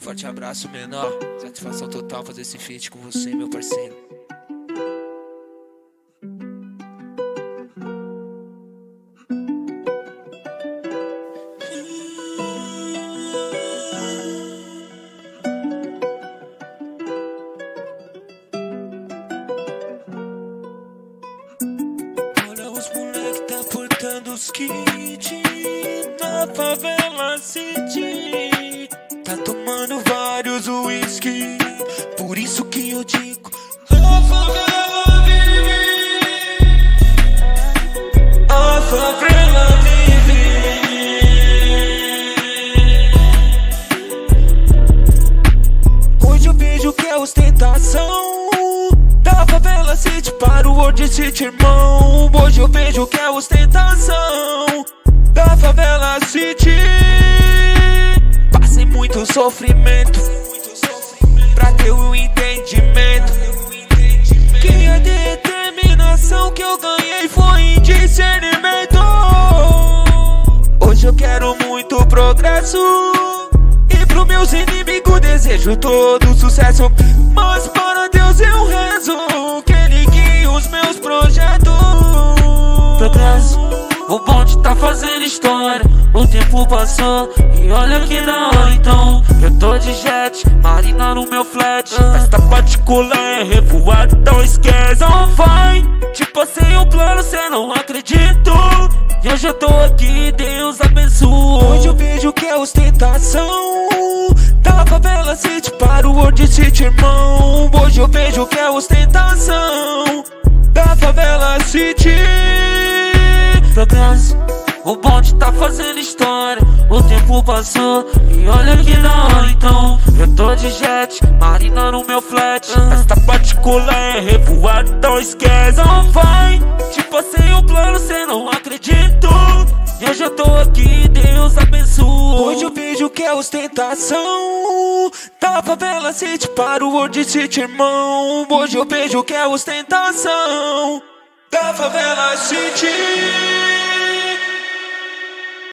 Forte abraço, menor. Satisfação total fazer esse feat com você, meu parceiro. Olha os moleque tá portando os kits na favela city. Tá tomando vários whisky, por isso que eu digo: a favela vive, a favela vive. Hoje eu vejo que é ostentação da favela city para o World City, irmão. Hoje eu vejo que é ostentação da favela city. Passei muito sofrimento pra ter o entendimento que a determinação que eu ganhei foi em discernimento. Hoje eu quero muito progresso e pros meus inimigos desejo todo sucesso. Mas para Deus eu rezo que Ele guie os meus projetos. Progresso, o bonde tá fazendo história. O tempo passou e olha que da hora. Então eu tô de jet, marina no meu flat. Festa particular é revoada, então esquece. Não vai, te passei o plano, cê não acreditou. E hoje eu tô aqui, Deus abençoa. Hoje eu vejo que é ostentação da favela city para o World City, irmão. Hoje eu vejo que é ostentação da favela city. Progresso, o bonde tá fazendo história. O tempo passou e olha que da hora. Então eu tô de jet, marina no meu flat. Festa particular é revoada, então esquece. Não vai, te passei o plano, cê não acreditou. E hoje eu tô aqui, Deus abençoa. Hoje eu vejo que é ostentação da favela city para o World City, irmão. Hoje eu vejo que é ostentação da favela city.